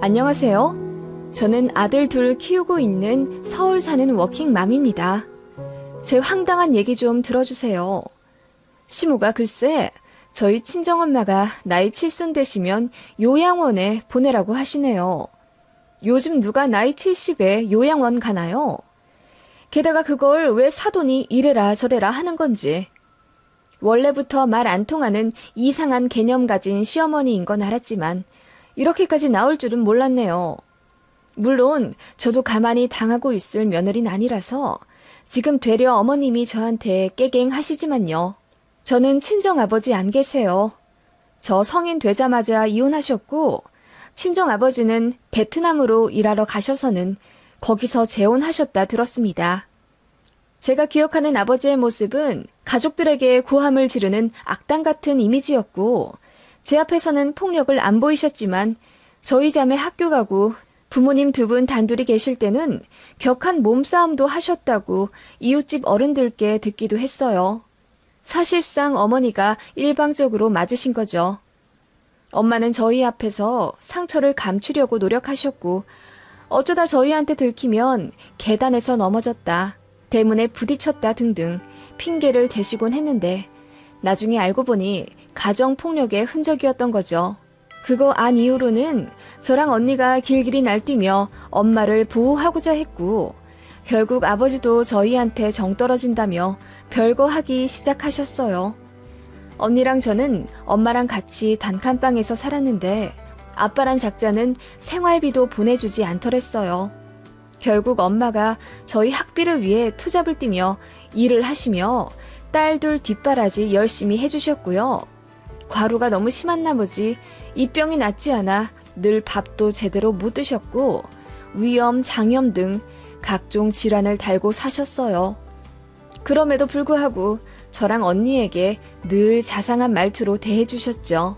안녕하세요. 저는 아들 둘 키우고 있는 서울 사는 워킹맘입니다. 제 황당한 얘기 좀 들어주세요. 시모가 글쎄 저희 친정엄마가 나이 칠순 되시면 요양원에 보내라고 하시네요. 요즘 누가 나이 70에 요양원 가나요? 게다가 그걸 왜 사돈이 이래라 저래라 하는 건지. 원래부터 말 안 통하는 이상한 개념 가진 시어머니인 건 알았지만 이렇게까지 나올 줄은 몰랐네요. 물론 저도 가만히 당하고 있을 며느리는 아니라서 지금 되려 어머님이 저한테 깨갱하시지만요. 저는 친정아버지 안 계세요. 저 성인 되자마자 이혼하셨고 친정아버지는 베트남으로 일하러 가셔서는 거기서 재혼하셨다 들었습니다. 제가 기억하는 아버지의 모습은 가족들에게 고함을 지르는 악당 같은 이미지였고 제 앞에서는 폭력을 안 보이셨지만 저희 자매 학교 가고 부모님 두 분 단둘이 계실 때는 격한 몸싸움도 하셨다고 이웃집 어른들께 듣기도 했어요. 사실상 어머니가 일방적으로 맞으신 거죠. 엄마는 저희 앞에서 상처를 감추려고 노력하셨고 어쩌다 저희한테 들키면 계단에서 넘어졌다, 대문에 부딪혔다 등등 핑계를 대시곤 했는데 나중에 알고 보니 가정폭력의 흔적이었던 거죠. 그거 안 이후로는 저랑 언니가 길길이 날뛰며 엄마를 보호하고자 했고 결국 아버지도 저희한테 정 떨어진다며 별거 하기 시작하셨어요. 언니랑 저는 엄마랑 같이 단칸방에서 살았는데 아빠란 작자는 생활비도 보내주지 않더랬어요. 결국 엄마가 저희 학비를 위해 투잡을 뛰며 일을 하시며 딸둘 뒷바라지 열심히 해주셨고요. 과로가 너무 심한 나머지 입병이 낫지 않아 늘 밥도 제대로 못 드셨고 위염, 장염 등 각종 질환을 달고 사셨어요. 그럼에도 불구하고 저랑 언니에게 늘 자상한 말투로 대해주셨죠.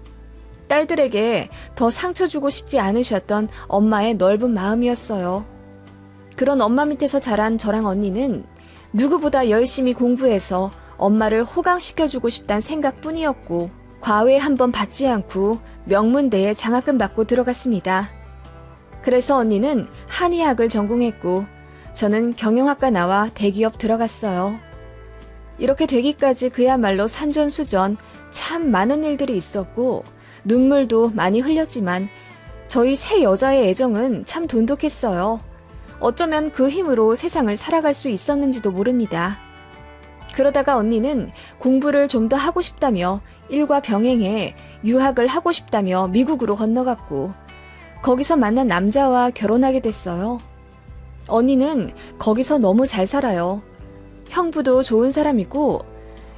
딸들에게 더 상처 주고 싶지 않으셨던 엄마의 넓은 마음이었어요. 그런 엄마 밑에서 자란 저랑 언니는 누구보다 열심히 공부해서 엄마를 호강시켜주고 싶단 생각뿐이었고 과외 한번 받지 않고 명문대에 장학금 받고 들어갔습니다. 그래서 언니는 한의학을 전공했고 저는 경영학과 나와 대기업 들어갔어요. 이렇게 되기까지 그야말로 산전수전 참 많은 일들이 있었고 눈물도 많이 흘렸지만 저희 세 여자의 애정은 참 돈독했어요. 어쩌면 그 힘으로 세상을 살아갈 수 있었는지도 모릅니다. 그러다가 언니는 공부를 좀 더 하고 싶다며 일과 병행해 유학을 하고 싶다며 미국으로 건너갔고 거기서 만난 남자와 결혼하게 됐어요. 언니는 거기서 너무 잘 살아요. 형부도 좋은 사람이고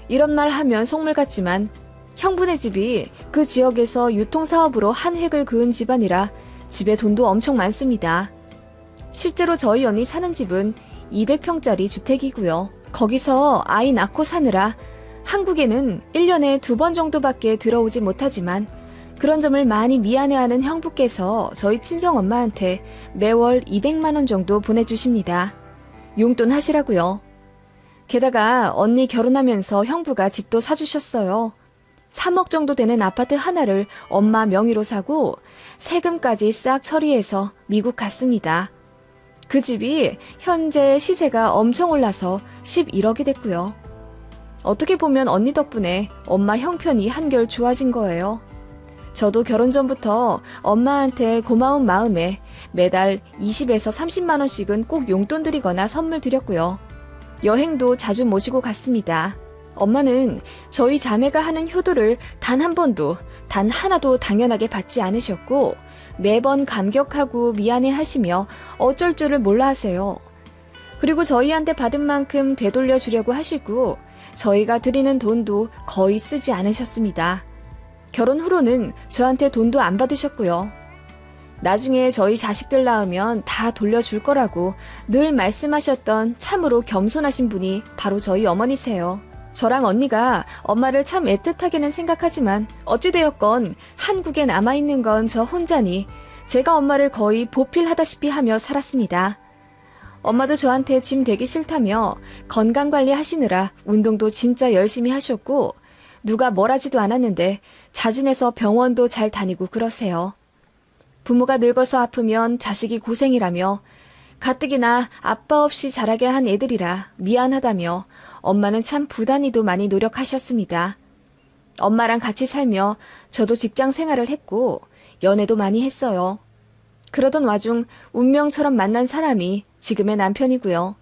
이런 말 하면 속물 같지만 형부네 집이 그 지역에서 유통사업으로 한 획을 그은 집안이라 집에 돈도 엄청 많습니다. 실제로 저희 언니 사는 집은 200평짜리 주택이고요. 거기서 아이 낳고 사느라 한국에는 1년에 2번 정도밖에 들어오지 못하지만 그런 점을 많이 미안해하는 형부께서 저희 친정엄마한테 매월 200만 원 정도 보내주십니다. 용돈 하시라고요. 게다가 언니 결혼하면서 형부가 집도 사주셨어요. 3억 정도 되는 아파트 하나를 엄마 명의로 사고 세금까지 싹 처리해서 미국 갔습니다. 그 집이 현재 시세가 엄청 올라서 11억이 됐고요. 어떻게 보면 언니 덕분에 엄마 형편이 한결 좋아진 거예요. 저도 결혼 전부터 엄마한테 고마운 마음에 매달 20에서 30만 원씩은 꼭 용돈 드리거나 선물 드렸고요. 여행도 자주 모시고 갔습니다. 엄마는 저희 자매가 하는 효도를 단 한 번도, 단 하나도 당연하게 받지 않으셨고 매번 감격하고 미안해 하시며 어쩔 줄을 몰라 하세요. 그리고 저희한테 받은 만큼 되돌려 주려고 하시고 저희가 드리는 돈도 거의 쓰지 않으셨습니다. 결혼 후로는 저한테 돈도 안 받으셨고요. 나중에 저희 자식들 낳으면 다 돌려줄 거라고 늘 말씀하셨던 참으로 겸손하신 분이 바로 저희 어머니세요. 저랑 언니가 엄마를 참 애틋하게는 생각하지만 어찌되었건 한국에 남아있는 건 저 혼자니 제가 엄마를 거의 보필하다시피 하며 살았습니다. 엄마도 저한테 짐 되기 싫다며 건강관리 하시느라 운동도 진짜 열심히 하셨고 누가 뭘 하지도 않았는데 자진해서 병원도 잘 다니고 그러세요. 부모가 늙어서 아프면 자식이 고생이라며 가뜩이나 아빠 없이 자라게 한 애들이라 미안하다며 엄마는 참 부단히도 많이 노력하셨습니다. 엄마랑 같이 살며 저도 직장 생활을 했고 연애도 많이 했어요. 그러던 와중 운명처럼 만난 사람이 지금의 남편이고요.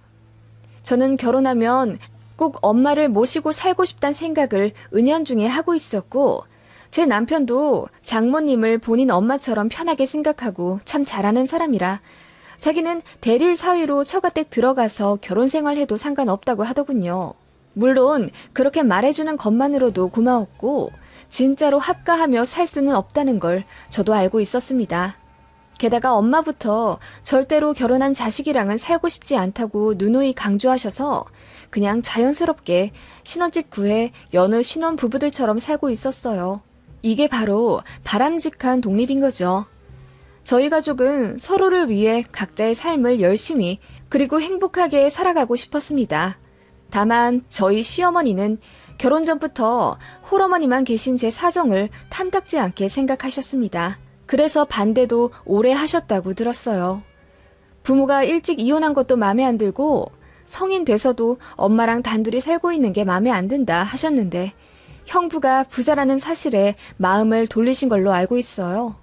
저는 결혼하면 꼭 엄마를 모시고 살고 싶다는 생각을 은연중에 하고 있었고 제 남편도 장모님을 본인 엄마처럼 편하게 생각하고 참 잘하는 사람이라 자기는 대릴 사위로 처가댁 들어가서 결혼 생활해도 상관없다고 하더군요. 물론 그렇게 말해주는 것만으로도 고마웠고 진짜로 합가하며 살 수는 없다는 걸 저도 알고 있었습니다. 게다가 엄마부터 절대로 결혼한 자식이랑은 살고 싶지 않다고 누누이 강조하셔서 그냥 자연스럽게 신혼집 구해 여느 신혼부부들처럼 살고 있었어요. 이게 바로 바람직한 독립인 거죠. 저희 가족은 서로를 위해 각자의 삶을 열심히 그리고 행복하게 살아가고 싶었습니다. 다만 저희 시어머니는 결혼 전부터 홀어머니만 계신 제 사정을 탐탁지 않게 생각하셨습니다. 그래서 반대도 오래 하셨다고 들었어요. 부모가 일찍 이혼한 것도 마음에 안 들고 성인 돼서도 엄마랑 단둘이 살고 있는 게 마음에 안 든다 하셨는데 형부가 부자라는 사실에 마음을 돌리신 걸로 알고 있어요.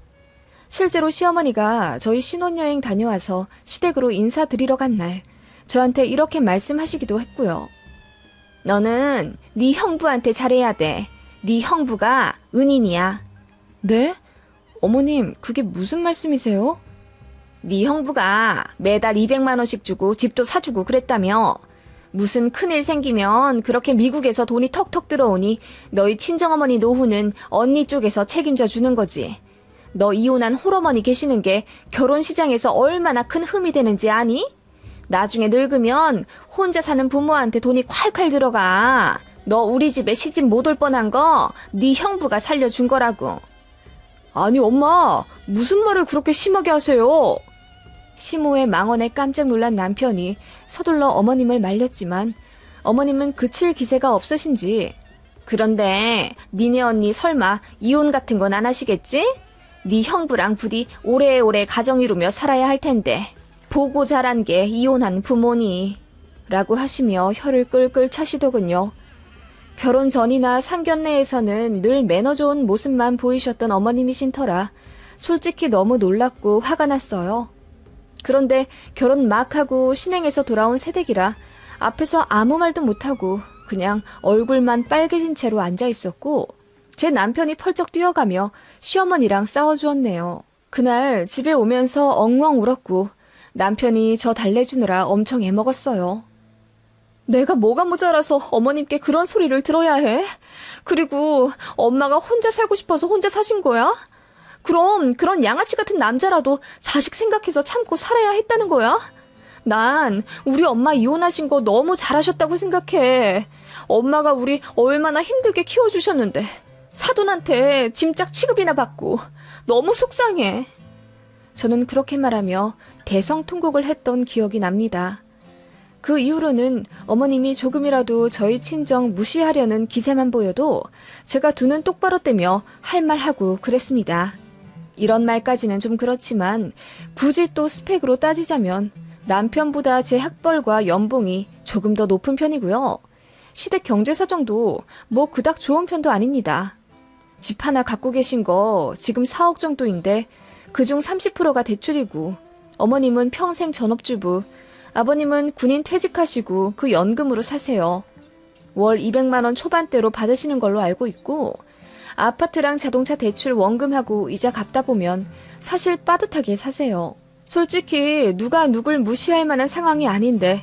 실제로 시어머니가 저희 신혼여행 다녀와서 시댁으로 인사드리러 간 날 저한테 이렇게 말씀하시기도 했고요. 너는 네 형부한테 잘해야 돼. 네 형부가 은인이야. 네? 어머님, 그게 무슨 말씀이세요? 네 형부가 매달 200만 원씩 주고 집도 사주고 그랬다며. 무슨 큰일 생기면 그렇게 미국에서 돈이 턱턱 들어오니 너희 친정어머니 노후는 언니 쪽에서 책임져 주는 거지. 너 이혼한 홀어머니 계시는 게 결혼 시장에서 얼마나 큰 흠이 되는지 아니? 나중에 늙으면 혼자 사는 부모한테 돈이 콸콸 들어가. 너 우리 집에 시집 못 올 뻔한 거 네 형부가 살려준 거라고. 아니 엄마, 무슨 말을 그렇게 심하게 하세요? 시모의 망언에 깜짝 놀란 남편이 서둘러 어머님을 말렸지만 어머님은 그칠 기세가 없으신지 그런데 니네 언니 설마 이혼 같은 건 안 하시겠지? 네 형부랑 부디 오래오래 가정 이루며 살아야 할 텐데 보고 자란 게 이혼한 부모니 라고 하시며 혀를 끌끌 차시더군요. 결혼 전이나 상견례에서는 늘 매너 좋은 모습만 보이셨던 어머님이신 터라 솔직히 너무 놀랍고 화가 났어요. 그런데 결혼 막 하고 신행해서 돌아온 새댁이라 앞에서 아무 말도 못하고 그냥 얼굴만 빨개진 채로 앉아 있었고 제 남편이 펄쩍 뛰어가며 시어머니랑 싸워주었네요. 그날 집에 오면서 엉엉 울었고 남편이 저 달래주느라 엄청 애먹었어요. 내가 뭐가 모자라서 어머님께 그런 소리를 들어야 해? 그리고 엄마가 혼자 살고 싶어서 혼자 사신 거야? 그럼 그런 양아치 같은 남자라도 자식 생각해서 참고 살아야 했다는 거야? 난 우리 엄마 이혼하신 거 너무 잘하셨다고 생각해. 엄마가 우리 얼마나 힘들게 키워주셨는데 사돈한테 짐짝 취급이나 받고 너무 속상해. 저는 그렇게 말하며 대성통곡을 했던 기억이 납니다. 그 이후로는 어머님이 조금이라도 저희 친정 무시하려는 기세만 보여도 제가 두 눈 똑바로 떼며 할 말하고 그랬습니다. 이런 말까지는 좀 그렇지만 굳이 또 스펙으로 따지자면 남편보다 제 학벌과 연봉이 조금 더 높은 편이고요. 시댁 경제 사정도 뭐 그닥 좋은 편도 아닙니다. 집 하나 갖고 계신 거 지금 4억 정도인데 그중 30%가 대출이고 어머님은 평생 전업주부, 아버님은 군인 퇴직하시고 그 연금으로 사세요. 월 200만 원 초반대로 받으시는 걸로 알고 있고 아파트랑 자동차 대출 원금하고 이자 갚다 보면 사실 빠듯하게 사세요. 솔직히 누가 누굴 무시할 만한 상황이 아닌데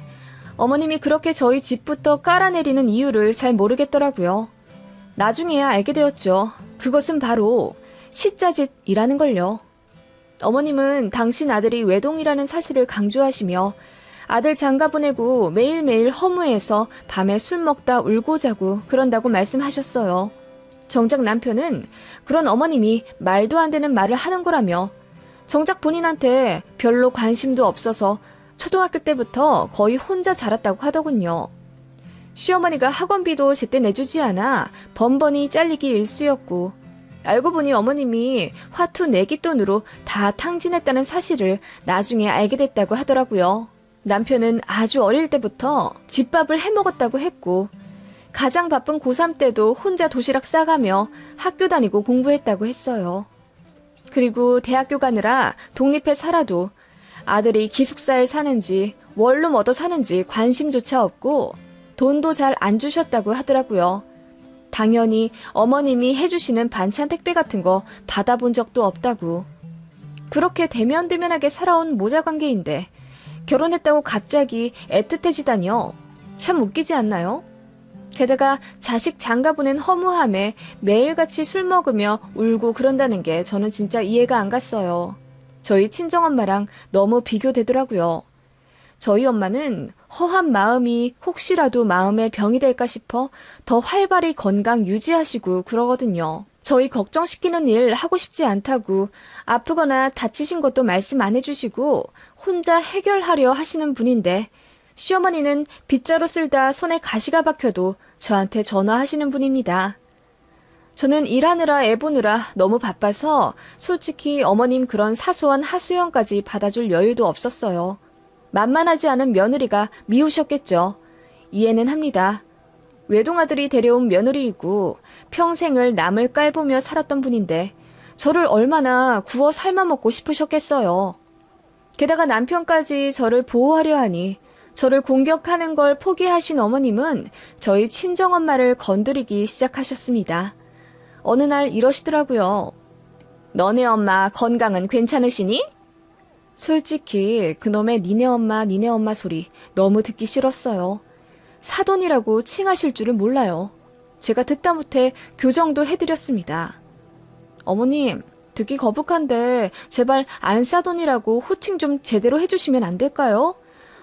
어머님이 그렇게 저희 집부터 깔아내리는 이유를 잘 모르겠더라고요. 나중에야 알게 되었죠. 그것은 바로 시자짓이라는 걸요. 어머님은 당신 아들이 외동이라는 사실을 강조하시며 아들 장가 보내고 매일매일 허무해서 밤에 술 먹다 울고 자고 그런다고 말씀하셨어요. 정작 남편은 그런 어머님이 말도 안 되는 말을 하는 거라며 정작 본인한테 별로 관심도 없어서 초등학교 때부터 거의 혼자 자랐다고 하더군요. 시어머니가 학원비도 제때 내주지 않아 번번이 잘리기 일쑤였고 알고 보니 어머님이 화투 내기 돈으로 다 탕진했다는 사실을 나중에 알게 됐다고 하더라고요. 남편은 아주 어릴 때부터 집밥을 해먹었다고 했고 가장 바쁜 고3 때도 혼자 도시락 싸가며 학교 다니고 공부했다고 했어요. 그리고 대학교 가느라 독립해 살아도 아들이 기숙사에 사는지 원룸 얻어 사는지 관심조차 없고 돈도 잘 안 주셨다고 하더라고요. 당연히 어머님이 해주시는 반찬 택배 같은 거 받아본 적도 없다고. 그렇게 대면대면하게 살아온 모자관계인데 결혼했다고 갑자기 애틋해지다니요. 참 웃기지 않나요? 게다가 자식 장가보낸 허무함에 매일같이 술 먹으며 울고 그런다는 게 저는 진짜 이해가 안 갔어요. 저희 친정엄마랑 너무 비교되더라고요. 저희 엄마는 허한 마음이 혹시라도 마음에 병이 될까 싶어 더 활발히 건강 유지하시고 그러거든요. 저희 걱정시키는 일 하고 싶지 않다고 아프거나 다치신 것도 말씀 안 해주시고 혼자 해결하려 하시는 분인데 시어머니는 빗자루 쓸다 손에 가시가 박혀도 저한테 전화하시는 분입니다. 저는 일하느라 애 보느라 너무 바빠서 솔직히 어머님 그런 사소한 하소연까지 받아줄 여유도 없었어요. 만만하지 않은 며느리가 미우셨겠죠. 이해는 합니다. 외동아들이 데려온 며느리이고 평생을 남을 깔보며 살았던 분인데 저를 얼마나 구워 삶아먹고 싶으셨겠어요. 게다가 남편까지 저를 보호하려 하니 저를 공격하는 걸 포기하신 어머님은 저희 친정엄마를 건드리기 시작하셨습니다. 어느 날 이러시더라고요. 너네 엄마 건강은 괜찮으시니? 솔직히 그놈의 니네 엄마 소리 너무 듣기 싫었어요. 사돈이라고 칭하실 줄은 몰라요. 제가 듣다 못해 교정도 해드렸습니다. 어머님, 듣기 거북한데 제발 안사돈이라고 호칭 좀 제대로 해주시면 안 될까요?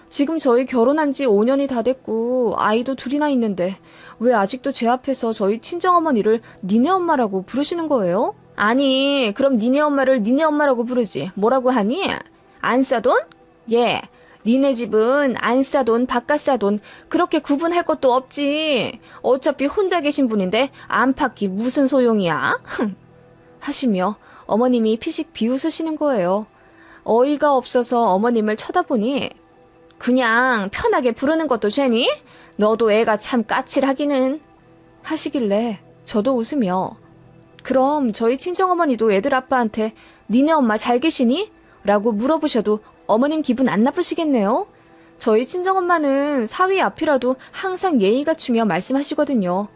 지금 저희 결혼한 지 5년이 다 됐고 아이도 둘이나 있는데 왜 아직도 제 앞에서 저희 친정어머니를 니네 엄마라고 부르시는 거예요? 아니, 그럼 니네 엄마를 니네 엄마라고 부르지. 뭐라고 하니? 안사돈? 예. 니네 집은 안사돈, 바깥사돈 그렇게 구분할 것도 없지. 어차피 혼자 계신 분인데 안팎이 무슨 소용이야? 하시며 어머님이 피식 비웃으시는 거예요. 어이가 없어서 어머님을 쳐다보니 그냥 편하게 부르는 것도 죄니? 너도 애가 참 까칠하기는. 하시길래 저도 웃으며 그럼 저희 친정어머니도 애들 아빠한테 니네 엄마 잘 계시니? 라고 물어보셔도 어머님 기분 안 나쁘시겠네요. 저희 친정엄마는 사위 앞이라도 항상 예의 갖추며 말씀하시거든요.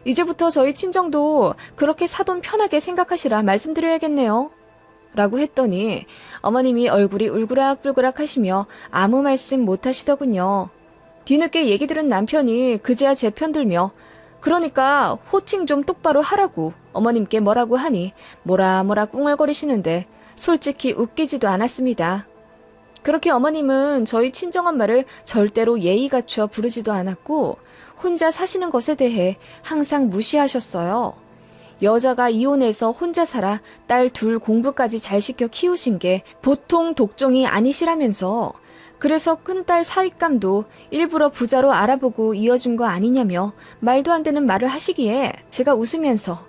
이제부터 저희 친정도 그렇게 사돈 편하게 생각하시라 말씀드려야겠네요. 라고 했더니 어머님이 얼굴이 울그락불그락 하시며 아무 말씀 못 하시더군요. 뒤늦게 얘기 들은 남편이 그제야 제 편 들며 그러니까 호칭 좀 똑바로 하라고 어머님께 뭐라고 하니 뭐라 꿍얼거리시는데 솔직히 웃기지도 않았습니다. 그렇게 어머님은 저희 친정엄마를 절대로 예의 갖춰 부르지도 않았고 혼자 사시는 것에 대해 항상 무시하셨어요. 여자가 이혼해서 혼자 살아 딸 둘 공부까지 잘 시켜 키우신 게 보통 독종이 아니시라면서 그래서 큰딸 사윗감도 일부러 부자로 알아보고 이어준 거 아니냐며 말도 안 되는 말을 하시기에 제가 웃으면서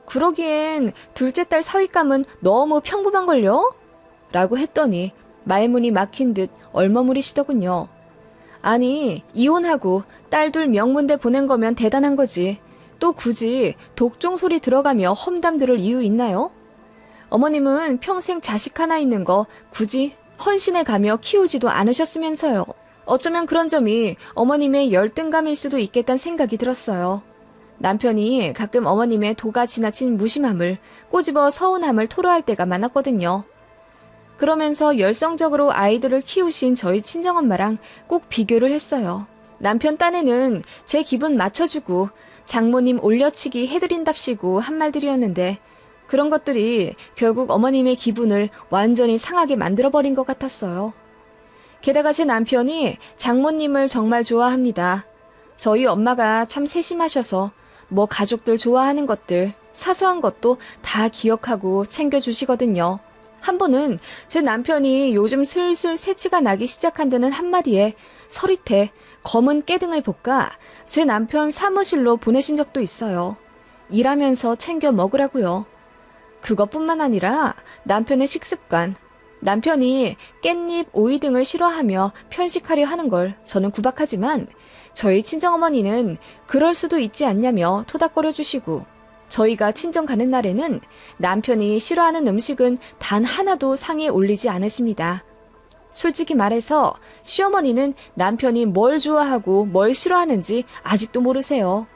그러기엔 둘째 딸 사윗감은 너무 평범한걸요? 라고 했더니 말문이 막힌 듯 얼머무리시더군요. 아니, 이혼하고 딸 둘 명문대 보낸 거면 대단한 거지. 또 굳이 독종 소리 들어가며 험담 들을 이유 있나요? 어머님은 평생 자식 하나 있는 거 굳이 헌신해 가며 키우지도 않으셨으면서요. 어쩌면 그런 점이 어머님의 열등감일 수도 있겠다는 생각이 들었어요. 남편이 가끔 어머님의 도가 지나친 무심함을 꼬집어 서운함을 토로할 때가 많았거든요. 그러면서 열성적으로 아이들을 키우신 저희 친정엄마랑 꼭 비교를 했어요. 남편 딴에는 제 기분 맞춰주고 장모님 올려치기 해드린답시고 한 말들이었는데 그런 것들이 결국 어머님의 기분을 완전히 상하게 만들어버린 것 같았어요. 게다가 제 남편이 장모님을 정말 좋아합니다. 저희 엄마가 참 세심하셔서 뭐 가족들 좋아하는 것들, 사소한 것도 다 기억하고 챙겨주시거든요. 한 번은 제 남편이 요즘 슬슬 새치가 나기 시작한다는 한마디에 서릿해 검은 깨등을 볶아 제 남편 사무실로 보내신 적도 있어요. 일하면서 챙겨 먹으라고요. 그것뿐만 아니라 남편의 식습관, 남편이 깻잎, 오이 등을 싫어하며 편식하려 하는 걸 저는 구박하지만 저희 친정어머니는 그럴 수도 있지 않냐며 토닥거려 주시고 저희가 친정 가는 날에는 남편이 싫어하는 음식은 단 하나도 상에 올리지 않으십니다. 솔직히 말해서 시어머니는 남편이 뭘 좋아하고 뭘 싫어하는지 아직도 모르세요.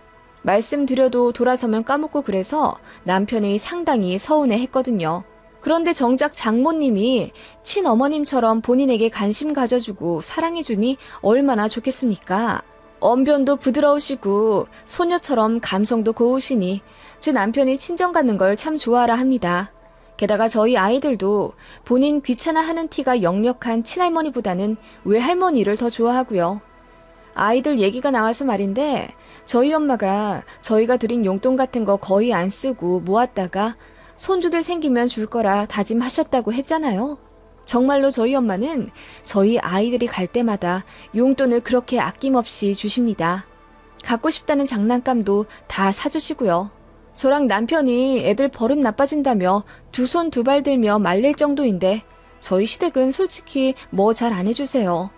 말씀드려도 돌아서면 까먹고 그래서 남편이 상당히 서운해 했거든요. 그런데 정작 장모님이 친어머님처럼 본인에게 관심 가져주고 사랑해주니 얼마나 좋겠습니까? 언변도 부드러우시고 소녀처럼 감성도 고우시니 제 남편이 친정 가는 걸 참 좋아하라 합니다. 게다가 저희 아이들도 본인 귀찮아하는 티가 역력한 친할머니보다는 외할머니를 더 좋아하고요. 아이들 얘기가 나와서 말인데 저희 엄마가 저희가 드린 용돈 같은 거 거의 안 쓰고 모았다가 손주들 생기면 줄 거라 다짐하셨다고 했잖아요. 정말로 저희 엄마는 저희 아이들이 갈 때마다 용돈을 그렇게 아낌없이 주십니다. 갖고 싶다는 장난감도 다 사주시고요. 저랑 남편이 애들 버릇 나빠진다며 두 손 두 발 들며 말릴 정도인데 저희 시댁은 솔직히 뭐 잘 안 해주세요.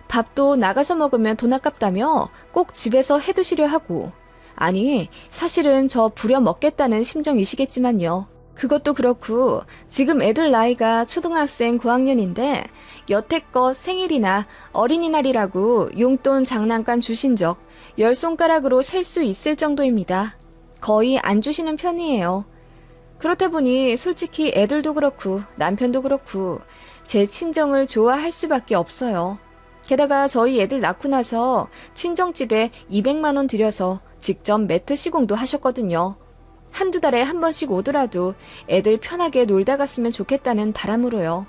밥도 나가서 먹으면 돈 아깝다며 꼭 집에서 해 드시려 하고 아니 사실은 저 부려 먹겠다는 심정이시겠지만요. 그것도 그렇고 지금 애들 나이가 초등학생 고학년인데 여태껏 생일이나 어린이날이라고 용돈 장난감 주신 적 10손가락으로 셀 수 있을 정도입니다. 거의 안 주시는 편이에요. 그렇다 보니 솔직히 애들도 그렇고 남편도 그렇고 제 친정을 좋아할 수밖에 없어요. 게다가 저희 애들 낳고 나서 친정집에 200만 원 들여서 직접 매트 시공도 하셨거든요. 한두 달에 한 번씩 오더라도 애들 편하게 놀다 갔으면 좋겠다는 바람으로요.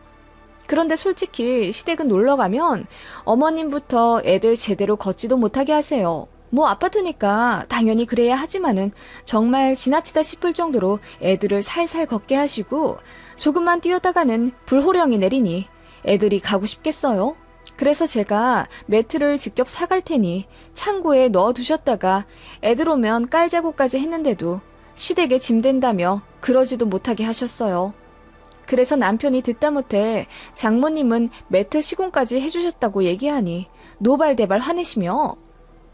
그런데 솔직히 시댁은 놀러 가면 어머님부터 애들 제대로 걷지도 못하게 하세요. 뭐 아파트니까 당연히 그래야 하지만은 정말 지나치다 싶을 정도로 애들을 살살 걷게 하시고 조금만 뛰었다가는 불호령이 내리니 애들이 가고 싶겠어요? 그래서 제가 매트를 직접 사갈 테니 창고에 넣어두셨다가 애들 오면 깔자고까지 했는데도 시댁에 짐 된다며 그러지도 못하게 하셨어요. 그래서 남편이 듣다 못해 장모님은 매트 시공까지 해주셨다고 얘기하니 노발대발 화내시며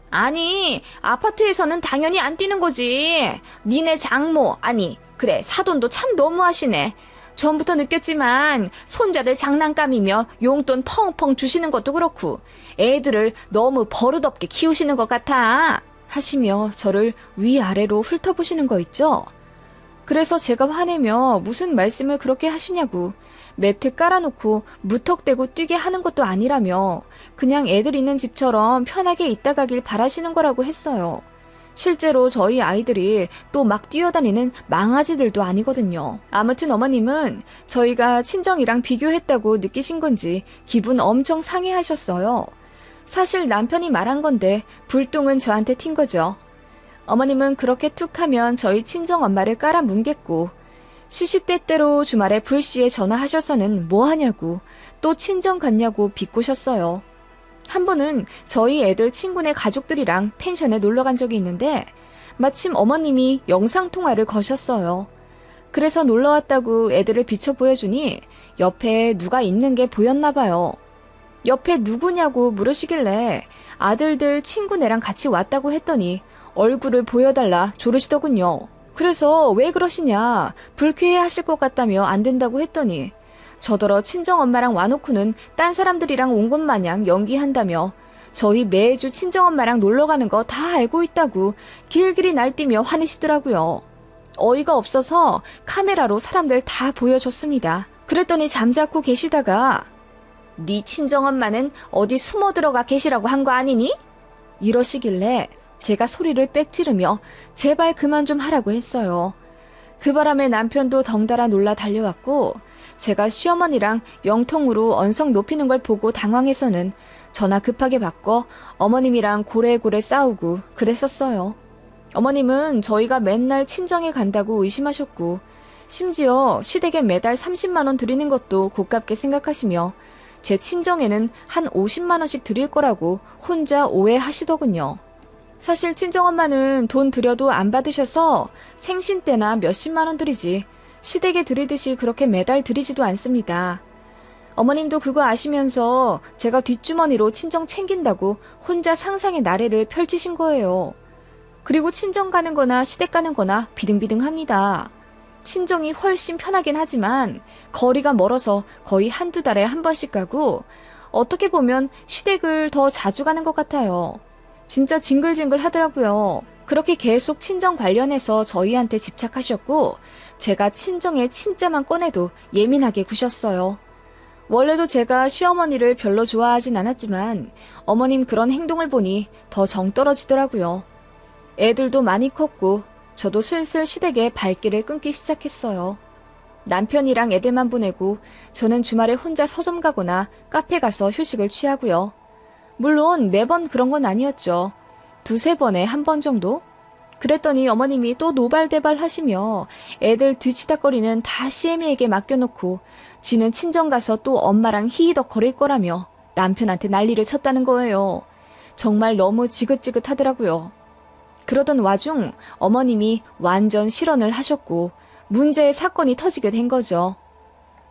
아니 아파트에서는 당연히 안 뛰는 거지. 니네 장모 아니 그래 사돈도 참 너무하시네. 전부터 느꼈지만 손자들 장난감이며 용돈 펑펑 주시는 것도 그렇고 애들을 너무 버릇없게 키우시는 것 같아 하시며 저를 위아래로 훑어보시는 거 있죠? 그래서 제가 화내며 무슨 말씀을 그렇게 하시냐고 매트 깔아놓고 무턱대고 뛰게 하는 것도 아니라며 그냥 애들 있는 집처럼 편하게 있다 가길 바라시는 거라고 했어요. 실제로 저희 아이들이 또 막 뛰어다니는 망아지들도 아니거든요. 아무튼 어머님은 저희가 친정이랑 비교했다고 느끼신 건지 기분 엄청 상해하셨어요. 사실 남편이 말한 건데 불똥은 저한테 튄 거죠. 어머님은 그렇게 툭 하면 저희 친정엄마를 깔아뭉갰고 시시때때로 주말에 불시에 전화하셔서는 뭐 하냐고 또 친정 갔냐고 비꼬셨어요. 한 번은 저희 애들 친구네 가족들이랑 펜션에 놀러 간 적이 있는데 마침 어머님이 영상통화를 거셨어요. 그래서 놀러 왔다고 애들을 비춰 보여주니 옆에 누가 있는 게 보였나 봐요. 옆에 누구냐고 물으시길래 아들들 친구네랑 같이 왔다고 했더니 얼굴을 보여달라 조르시더군요. 그래서 왜 그러시냐 불쾌해 하실 것 같다며 안 된다고 했더니 저더러 친정엄마랑 와놓고는 딴 사람들이랑 온 것 마냥 연기한다며 저희 매주 친정엄마랑 놀러가는 거 다 알고 있다고 길길이 날뛰며 화내시더라고요. 어이가 없어서 카메라로 사람들 다 보여줬습니다. 그랬더니 잠자코 계시다가 네 친정엄마는 어디 숨어 들어가 계시라고 한 거 아니니? 이러시길래 제가 소리를 빽 지르며 제발 그만 좀 하라고 했어요. 그 바람에 남편도 덩달아 놀라 달려왔고 제가 시어머니랑 영통으로 언성 높이는 걸 보고 당황해서는 전화 급하게 바꿔 어머님이랑 고래고래 싸우고 그랬었어요. 어머님은 저희가 맨날 친정에 간다고 의심하셨고 심지어 시댁에 매달 30만 원 드리는 것도 고깝게 생각하시며 제 친정에는 한 50만 원씩 드릴 거라고 혼자 오해하시더군요. 사실 친정엄마는 돈 드려도 안 받으셔서 생신 때나 몇십만 원 드리지 시댁에 들이듯이 그렇게 매달 들이지도 않습니다. 어머님도 그거 아시면서 제가 뒷주머니로 친정 챙긴다고 혼자 상상의 나래를 펼치신 거예요. 그리고 친정 가는 거나 시댁 가는 거나 비등비등합니다. 친정이 훨씬 편하긴 하지만 거리가 멀어서 거의 한두 달에 한 번씩 가고 어떻게 보면 시댁을 더 자주 가는 것 같아요. 진짜 징글징글 하더라고요. 그렇게 계속 친정 관련해서 저희한테 집착하셨고 제가 친정의 친자만 꺼내도 예민하게 구셨어요. 원래도 제가 시어머니를 별로 좋아하진 않았지만 어머님 그런 행동을 보니 더 정 떨어지더라고요. 애들도 많이 컸고 저도 슬슬 시댁에 발길을 끊기 시작했어요. 남편이랑 애들만 보내고 저는 주말에 혼자 서점 가거나 카페 가서 휴식을 취하고요. 물론 매번 그런 건 아니었죠. 두세 번에 한 번 정도? 그랬더니 어머님이 또 노발대발 하시며 애들 뒤치다거리는 다 시애미에게 맡겨놓고 지는 친정 가서 또 엄마랑 히히덕 거릴 거라며 남편한테 난리를 쳤다는 거예요. 정말 너무 지긋지긋하더라고요. 그러던 와중 어머님이 완전 실언을 하셨고 문제의 사건이 터지게 된 거죠.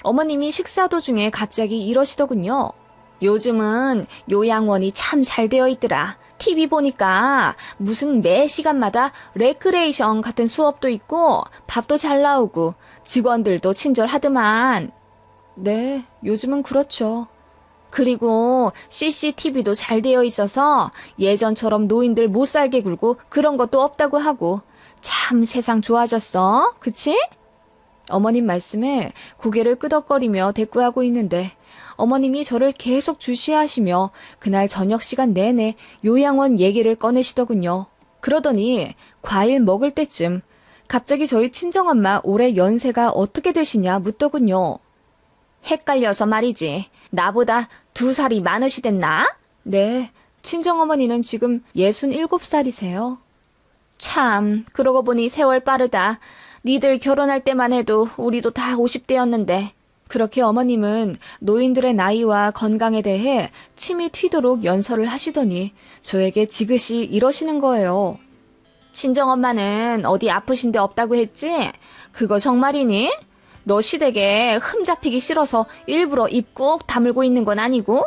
어머님이 식사 도중에 갑자기 이러시더군요. 요즘은 요양원이 참 잘 되어 있더라. TV 보니까 무슨 매 시간마다 레크레이션 같은 수업도 있고 밥도 잘 나오고 직원들도 친절하더만. 네, 요즘은 그렇죠. 그리고 CCTV도 잘 되어 있어서 예전처럼 노인들 못 살게 굴고 그런 것도 없다고 하고 참 세상 좋아졌어. 그치? 어머님 말씀에 고개를 끄덕거리며 대꾸하고 있는데 어머님이 저를 계속 주시하시며 그날 저녁 시간 내내 요양원 얘기를 꺼내시더군요. 그러더니 과일 먹을 때쯤 갑자기 저희 친정엄마 올해 연세가 어떻게 되시냐 묻더군요. 헷갈려서 말이지. 나보다 2살이 많으시댔나? 네, 친정어머니는 지금 67살이세요. 참, 그러고 보니 세월 빠르다. 니들 결혼할 때만 해도 우리도 다 50대였는데. 그렇게 어머님은 노인들의 나이와 건강에 대해 침이 튀도록 연설을 하시더니 저에게 지그시 이러시는 거예요. 친정엄마는 어디 아프신 데 없다고 했지? 그거 정말이니? 너 시댁에 흠 잡히기 싫어서 일부러 입 꾹 다물고 있는 건 아니고?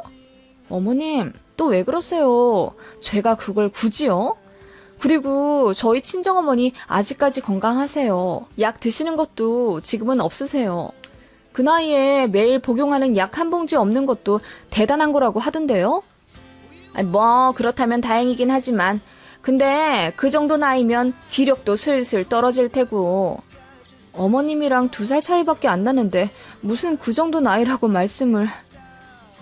어머님, 또 왜 그러세요? 제가 그걸 굳이요? 그리고 저희 친정어머니 아직까지 건강하세요. 약 드시는 것도 지금은 없으세요. 그 나이에 매일 복용하는 약 한 봉지 없는 것도 대단한 거라고 하던데요? 뭐 그렇다면 다행이긴 하지만 근데 그 정도 나이면 기력도 슬슬 떨어질 테고. 어머님이랑 2살 차이밖에 안 나는데 무슨 그 정도 나이라고 말씀을.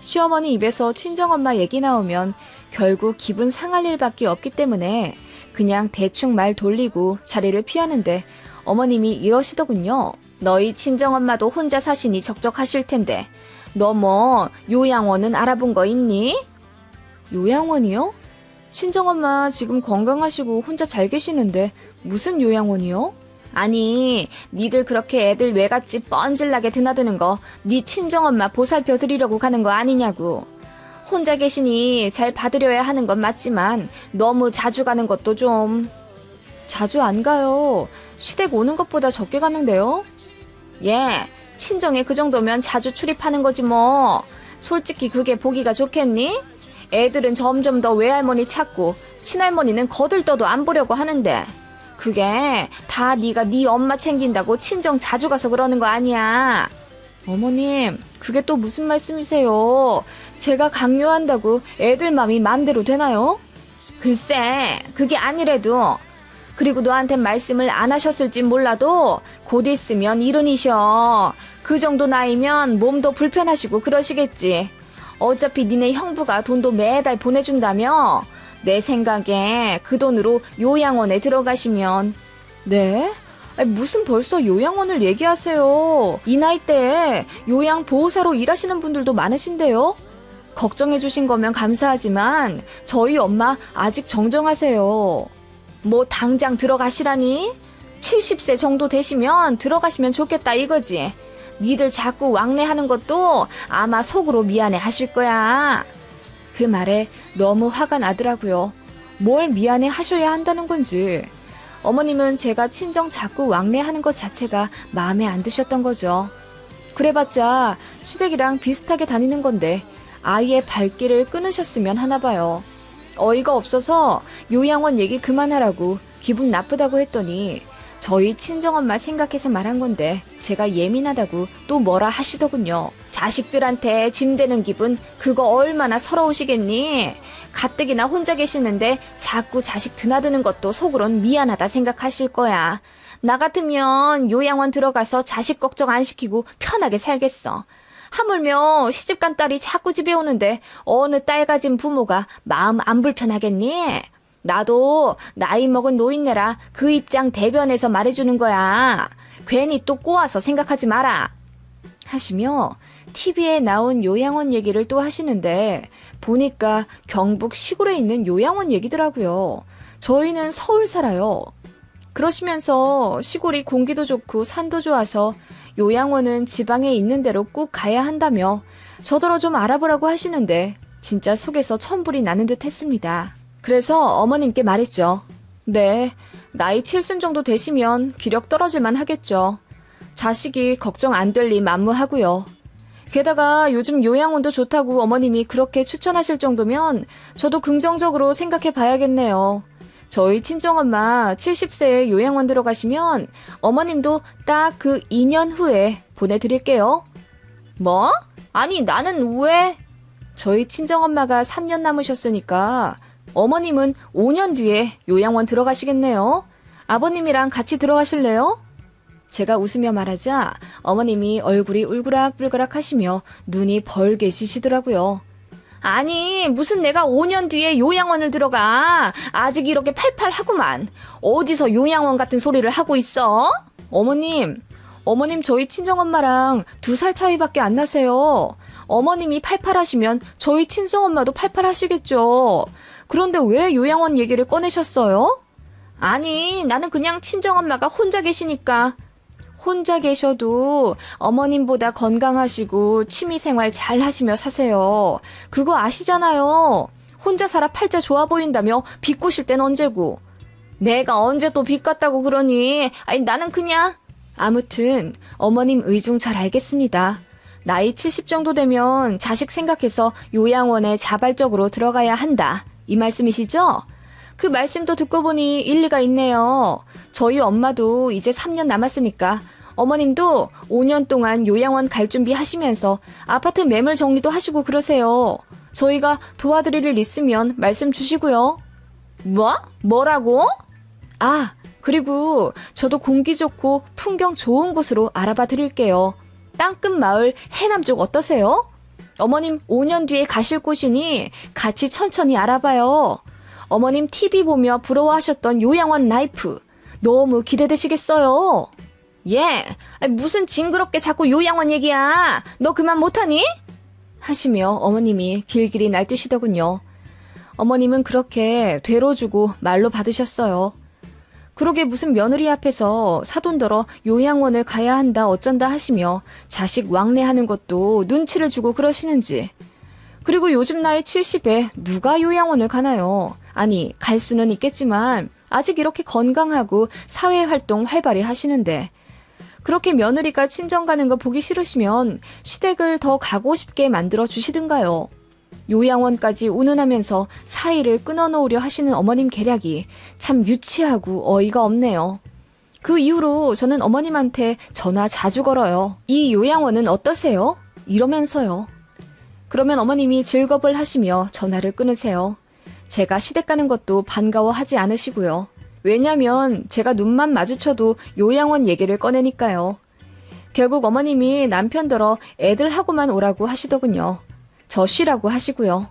시어머니 입에서 친정엄마 얘기 나오면 결국 기분 상할 일밖에 없기 때문에 그냥 대충 말 돌리고 자리를 피하는데 어머님이 이러시더군요. 너희 친정엄마도 혼자 사시니 적적하실 텐데 너 뭐 요양원은 알아본 거 있니? 요양원이요? 친정엄마 지금 건강하시고 혼자 잘 계시는데 무슨 요양원이요? 아니, 니들 그렇게 애들 외갓집 뻔질나게 드나드는 거 니 친정엄마 보살펴 드리려고 가는 거 아니냐고. 혼자 계시니 잘 봐드려야 하는 건 맞지만 너무 자주 가는 것도 좀. 자주 안 가요. 시댁 오는 것보다 적게 가는데요. 예, 친정에 그 정도면 자주 출입하는 거지 뭐. 솔직히 그게 보기가 좋겠니? 애들은 점점 더 외할머니 찾고 친할머니는 거들떠도 안 보려고 하는데 그게 다 네가 네 엄마 챙긴다고 친정 자주 가서 그러는 거 아니야. 어머님, 그게 또 무슨 말씀이세요? 제가 강요한다고 애들 맘이 맘대로 되나요? 글쎄, 그게 아니래도. 그리고 너한텐 말씀을 안 하셨을진 몰라도 곧 있으면 이른이셔. 그 정도 나이면 몸도 불편하시고 그러시겠지. 어차피 니네 형부가 돈도 매달 보내준다며? 내 생각에 그 돈으로 요양원에 들어가시면. 네? 아니, 무슨 벌써 요양원을 얘기하세요. 이 나이대에 요양보호사로 일하시는 분들도 많으신데요. 걱정해주신 거면 감사하지만 저희 엄마 아직 정정하세요. 뭐 당장 들어가시라니? 70세 정도 되시면 들어가시면 좋겠다 이거지. 니들 자꾸 왕래하는 것도 아마 속으로 미안해 하실 거야. 그 말에 너무 화가 나더라고요. 뭘 미안해 하셔야 한다는 건지. 어머님은 제가 친정 자꾸 왕래하는 것 자체가 마음에 안 드셨던 거죠. 그래봤자 시댁이랑 비슷하게 다니는 건데 아이의 발길을 끊으셨으면 하나 봐요. 어이가 없어서 요양원 얘기 그만하라고 기분 나쁘다고 했더니 저희 친정엄마 생각해서 말한 건데 제가 예민하다고 또 뭐라 하시더군요. 자식들한테 짐되는 기분 그거 얼마나 서러우시겠니? 가뜩이나 혼자 계시는데 자꾸 자식 드나드는 것도 속으론 미안하다 생각하실 거야. 나 같으면 요양원 들어가서 자식 걱정 안 시키고 편하게 살겠어. 하물며 시집간 딸이 자꾸 집에 오는데 어느 딸 가진 부모가 마음 안 불편하겠니? 나도 나이 먹은 노인네라 그 입장 대변해서 말해주는 거야. 괜히 또 꼬아서 생각하지 마라. 하시며 TV에 나온 요양원 얘기를 또 하시는데 보니까 경북 시골에 있는 요양원 얘기더라고요. 저희는 서울 살아요. 그러시면서 시골이 공기도 좋고 산도 좋아서 요양원은 지방에 있는 대로 꼭 가야 한다며 저더러 좀 알아보라고 하시는데 진짜 속에서 천불이 나는 듯 했습니다. 그래서 어머님께 말했죠. 네, 나이 7순 정도 되시면 기력 떨어질만 하겠죠. 자식이 걱정 안 될 리 만무하고요. 게다가 요즘 요양원도 좋다고 어머님이 그렇게 추천하실 정도면 저도 긍정적으로 생각해 봐야겠네요. 저희 친정엄마 70세에 요양원 들어가시면 어머님도 딱 그 2년 후에 보내드릴게요. 뭐? 아니 나는 왜? 저희 친정엄마가 3년 남으셨으니까 어머님은 5년 뒤에 요양원 들어가시겠네요. 아버님이랑 같이 들어가실래요? 제가 웃으며 말하자 어머님이 얼굴이 울그락불그락 하시며 눈이 벌게 지시더라고요. 아니 무슨 내가 5년 뒤에 요양원을 들어가. 아직 이렇게 팔팔하구만. 어디서 요양원 같은 소리를 하고 있어? 어머님 저희 친정엄마랑 2살 차이밖에 안 나세요. 어머님이 팔팔하시면 저희 친정엄마도 팔팔하시겠죠. 그런데 왜 요양원 얘기를 꺼내셨어요? 아니 나는 그냥 친정엄마가 혼자 계시니까. 혼자 계셔도 어머님보다 건강하시고 취미생활 잘 하시며 사세요. 그거 아시잖아요. 혼자 살아 팔자 좋아 보인다며 비꼬실 땐 언제고. 내가 언제 또 비꼬았다고 그러니. 아니 나는 그냥. 아무튼 어머님 의중 잘 알겠습니다. 나이 70 정도 되면 자식 생각해서 요양원에 자발적으로 들어가야 한다. 이 말씀이시죠? 그 말씀도 듣고 보니 일리가 있네요. 저희 엄마도 이제 3년 남았으니까 어머님도 5년 동안 요양원 갈 준비 하시면서 아파트 매물 정리도 하시고 그러세요. 저희가 도와드릴 일 있으면 말씀 주시고요. 뭐? 뭐라고? 아, 그리고 저도 공기 좋고 풍경 좋은 곳으로 알아봐 드릴게요. 땅끝 마을 해남 쪽 어떠세요? 어머님 5년 뒤에 가실 곳이니 같이 천천히 알아봐요. 어머님 TV 보며 부러워하셨던 요양원 라이프 너무 기대되시겠어요. 예, 무슨 징그럽게 자꾸 요양원 얘기야. 너 그만 못하니? 하시며 어머님이 길길이 날뛰시더군요. 어머님은 그렇게 되로주고 말로 받으셨어요. 그러게 무슨 며느리 앞에서 사돈더러 요양원을 가야 한다 어쩐다 하시며 자식 왕래하는 것도 눈치를 주고 그러시는지. 그리고 요즘 나이 70에 누가 요양원을 가나요? 아니 갈 수는 있겠지만 아직 이렇게 건강하고 사회활동 활발히 하시는데 그렇게 며느리가 친정 가는 거 보기 싫으시면 시댁을 더 가고 싶게 만들어 주시든가요. 요양원까지 운운하면서 사이를 끊어놓으려 하시는 어머님 계략이 참 유치하고 어이가 없네요. 그 이후로 저는 어머님한테 전화 자주 걸어요. 이 요양원은 어떠세요? 이러면서요. 그러면 어머님이 즐겁을 하시며 전화를 끊으세요. 제가 시댁 가는 것도 반가워하지 않으시고요. 왜냐면 제가 눈만 마주쳐도 요양원 얘기를 꺼내니까요. 결국 어머님이 남편더러 애들하고만 오라고 하시더군요. 저 쉬라고 하시고요.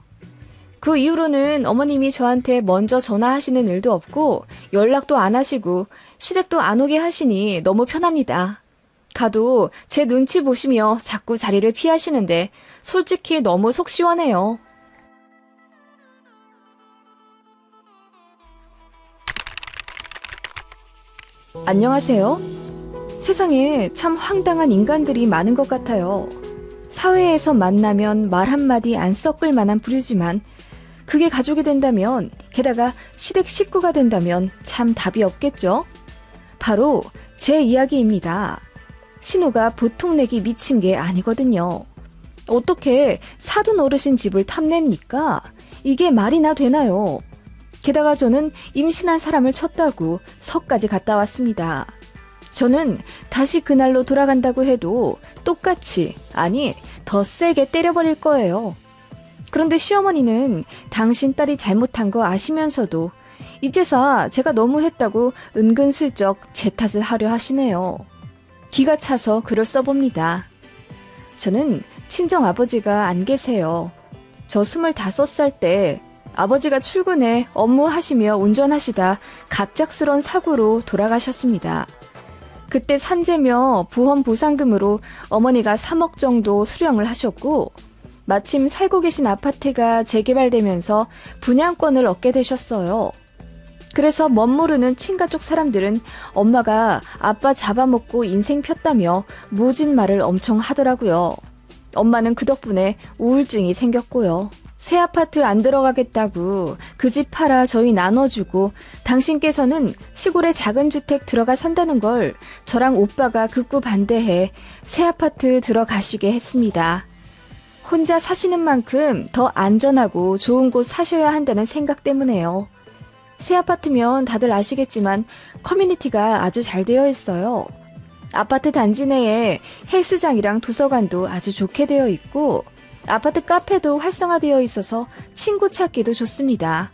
그 이후로는 어머님이 저한테 먼저 전화하시는 일도 없고 연락도 안 하시고 시댁도 안 오게 하시니 너무 편합니다. 가도 제 눈치 보시며 자꾸 자리를 피하시는데 솔직히 너무 속 시원해요. 안녕하세요. 세상에 참 황당한 인간들이 많은 것 같아요. 사회에서 만나면 말 한마디 안 섞을 만한 부류지만 그게 가족이 된다면, 게다가 시댁 식구가 된다면 참 답이 없겠죠? 바로 제 이야기입니다. 신우가 보통 내기 미친 게 아니거든요. 어떻게 사돈 어르신 집을 탐냅니까? 이게 말이나 되나요? 게다가 저는 임신한 사람을 쳤다고 석까지 갔다 왔습니다. 저는 다시 그날로 돌아간다고 해도 똑같이, 아니 더 세게 때려버릴 거예요. 그런데 시어머니는 당신 딸이 잘못한 거 아시면서도 이제서 제가 너무했다고 은근슬쩍 제 탓을 하려 하시네요. 기가 차서 글을 써봅니다. 저는 친정아버지가 안 계세요. 저 25살 때 아버지가 출근해 업무하시며 운전하시다 갑작스런 사고로 돌아가셨습니다. 그때 산재며 보험 보상금으로 어머니가 3억 정도 수령을 하셨고 마침 살고 계신 아파트가 재개발되면서 분양권을 얻게 되셨어요. 그래서 멋모르는 친가족 사람들은 엄마가 아빠 잡아먹고 인생 폈다며 모진 말을 엄청 하더라고요. 엄마는 그 덕분에 우울증이 생겼고요. 새 아파트 안 들어가겠다고 그 집 팔아 저희 나눠주고 당신께서는 시골에 작은 주택 들어가 산다는 걸 저랑 오빠가 극구 반대해 새 아파트 들어가시게 했습니다. 혼자 사시는 만큼 더 안전하고 좋은 곳 사셔야 한다는 생각 때문에요. 새 아파트면 다들 아시겠지만 커뮤니티가 아주 잘 되어 있어요. 아파트 단지 내에 헬스장이랑 도서관도 아주 좋게 되어 있고 아파트 카페도 활성화되어 있어서 친구 찾기도 좋습니다.